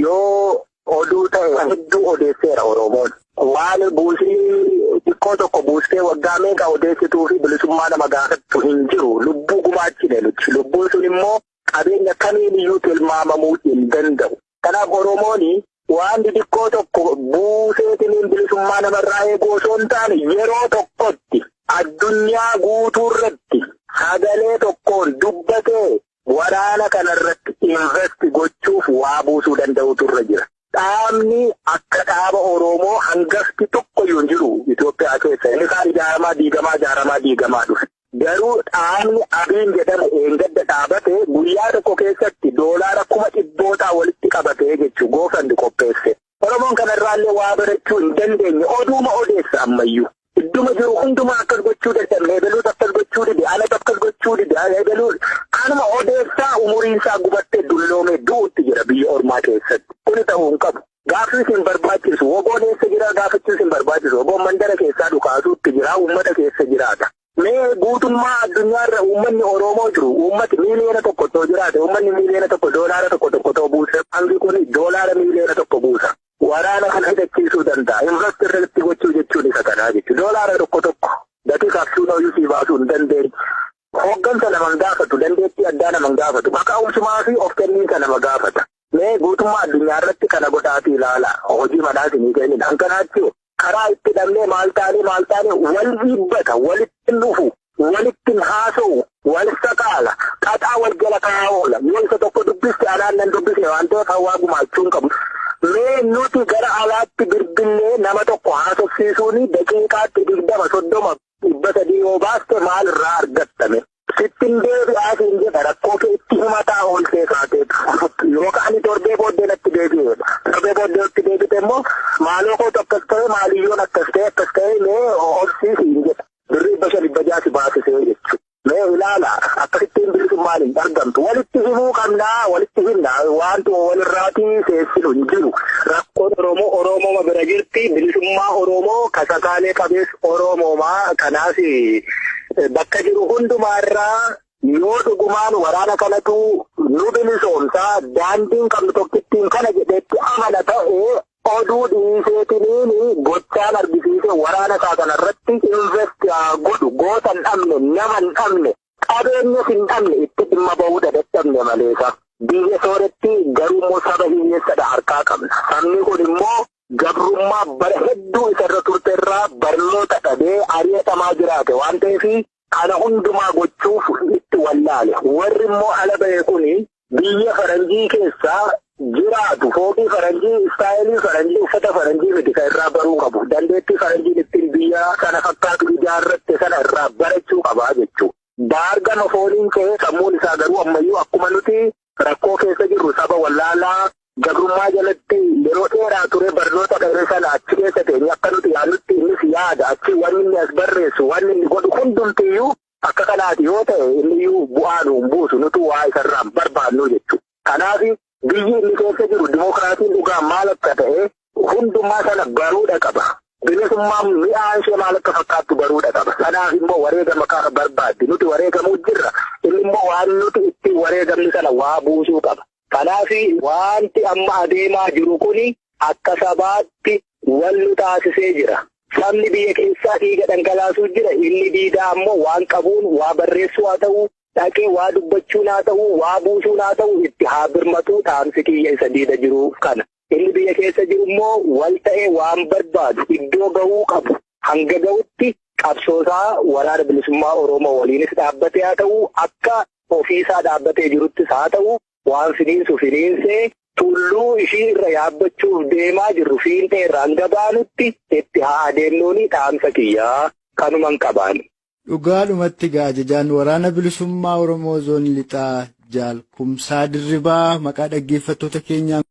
yoo oduu ta'e hedduu odeesseera Oromoon. Waan buusii xiqqoo tokko buustee waggaa meeqa odeessituu fi bilisummaa nama gaafattu hin jiru. Lubbuu gumaachine nuti. Lubbuun sun immoo qabeenya kamiin iyyuu tilmaamamuu hin danda'u. Kanaaf Oromoon waan xiqqoo tokko buuseetiin bilisummaa namarraa eeguu osoo hin taane yeroo tokkotti addunyaa guutuu irratti sagalee tokkoon dubbatee waraana kanarratti investi gochuuf waa buusuu danda'utu irra jira. Dhaabni akka dhaaba Oromoo hangafti tokko yoo jiru Itoophiyaa keessa inni kaan diigamaa dhufe. Garuu dhaabni Abiin jedhamu eengadda dhaabate guyyaa tokko keessatti doolaara 100,000 walitti qabatee jechuu goofandi qopheesse. Oromoon kanarraallee waa barachuu hin dandeenye oduuma odeessa ammayyuu. Idduma jiru hundumaa akkas gochuu dadhabne eegaluus akkas gochuu dide anas akkas gochuu dide eegaluus kanuma odeessaa umuriinsaa gubattee dulloomee du'utti jira biyya ormaa keessatti. Kuni ta'uu hin qabu. Gaaffiis hin barbaachisu. Woboon eessa jira gaafachuus hin barbaachisu. Woboon mandara keessaa dhukaasuutti jira uummata keessa jiraata. Mee guutummaa addunyaarra uummanni Oromoo jiru uummati miiliyoona tokko too jiraate uummanni miiliyoona tokko doolaara tokko too buuse hangi kun doolaara miiliyoona tokko buusa. Waraana kana hidhachiisuu danda'a. Investirratti gochuu jechuun isa kanaa jechuudha. Doolaara tokko gatii kaffaluu nooyuu sii baasuu hin dandeenye. Hooggansa naman gaafatu dandeettii addaa naman gaafatu maqaa'umsumaa fi of kenniinsa nama gaafata. Mee guutummaa addunyaa irratti kana godhaati ilaala. Hojii manaas hin kennin. Hankanaatti karaa itti dhabnee maal taane wal dhiibbata, walitti dhufu, walitti haasa'u, wal saqaala, qaxaa wal jala kaa'oola. Yoo isa tokko dubbiste anaan nan dubbisne waan ta'eef hawaa gumaachuun qabu. Mee nuti gara alaatti bilbilee nama tokko haasofsiisuun daqiiqaatti 20-30 300 yoo baaste maal irraa argattame? Sittin deebi'aa siin jedha rakkoo kee itti himataa ooltee kaateetu. Yookaan torbee booddee natti deebi'eedha. Torbee booddee natti deebite immoo maaloo kootu akkas ta'e maaliyyoon akkas ta'e mee horsiisiin jedha. Birrii 500 baasisee jechuudha. Mee ilaala akkasittiin bilisummaan hin argamtu. Walitti himuu qabnaa walitti himnaa wanti walirraatii seessinu hin jiru. Rakkoon Oromoo bira jirti bilisummaa Oromoo kasakaalee qabees Oromoomaa kanaaf bakka jiru hundumaarraa yoo dhugumaan waraana kanatu nu bilisoomsaa daandiin qabnu tokkittiin kana jedheetti amala ta'ee oduu dhiiseetiniin gochaan argisiise waraana isaa kanarratti invest godhu goota hin dhabne nama hin dhabne qabeenyas hin dhabne itti dhimma bahuu dadhabne maleessa. Biyya sooretti garuummoo saba hiyyeessadha harkaa qabna. Sabni kun immoo gabrummaa bara hedduu isarra turteerraa barnoota dhabee ari'atamaa jiraate waan ta'eef kana hundumaa gochuuf itti wallaale. Warri immoo ala ba'e kuni biyya faranjii keessaa jiraatu fooqii faranjii istaayilii faranjii uffata faranjii miti kan irraa baruu qabu. Dandeettii faranjiin ittiin biyya sana fakkaatu ijaarratte sana irraa barachuu qabaa jechuudha. Baargama fooliin ka'ee sammuun isaa garuu ammayyuu akkuma nuti rakkoo keessa jirru saba wallaalaa gabrummaa jalatti yeroo dheeraa ture barnoota dhabee sana achi keessa teenye akka nuti yaadnutti innis yaada achi wanni inni as barreessu wanni inni godhu hundumtiyyuu akka kanaati yoo ta'e inniyyuu bu'aa nuun buusu nutu waa isarraan barbaannu jechuudha. Kanaaf biyyi inni keessa jiru dimokiraatiin dhugaan maal akka ta'e hundumaa sana baruudha qaba. Bilisummaan mi'aan ishee maal akka fakkaattu baruudha qaba. Kanaaf immoo wareegama kana barbaaddi nuti wareegamuu jirra. Inni immoo waan nuti itti wareegamni sana waa buusuu qaba. Kanaaf wanti amma adeemaa jiru kuni akka sabaatti wal nu taasisee jira. Sabni biyya keessaa dhiiga dhangalaasuu jira. Inni diidaa ammoo waan qabuun waa barreessuu haa ta'u, dhaqee waa dubbachuun haa ta'u, waa buusuun haa ta'u itti haa birmatu dhaamsi kiyya isa diida jiru kana. Inni biyya keessa jiru immoo wal ta'ee waan barbaadu iddoo gahuu qabu. Hanga gahutti qabsoosaa waraana bilisummaa Oromoo waliinis dhaabbatee haa ta'u, akka ofiisaa dhaabbatee jiruttis haa ta'u, waan finiinsu finiinsee tulluu ishii irra yaabbachuuf deemaa jirru fiintee irraan gabaanutti itti haa adeemnuuni dhaamsa kiyyaa kanuman qabaan. Dhugaadhumatti gaajajaan waraana bilisummaa Oromoo zoon lixaa Jaal Kumsaa Dirribaa maqaa dhaggeeffattoota keenyaa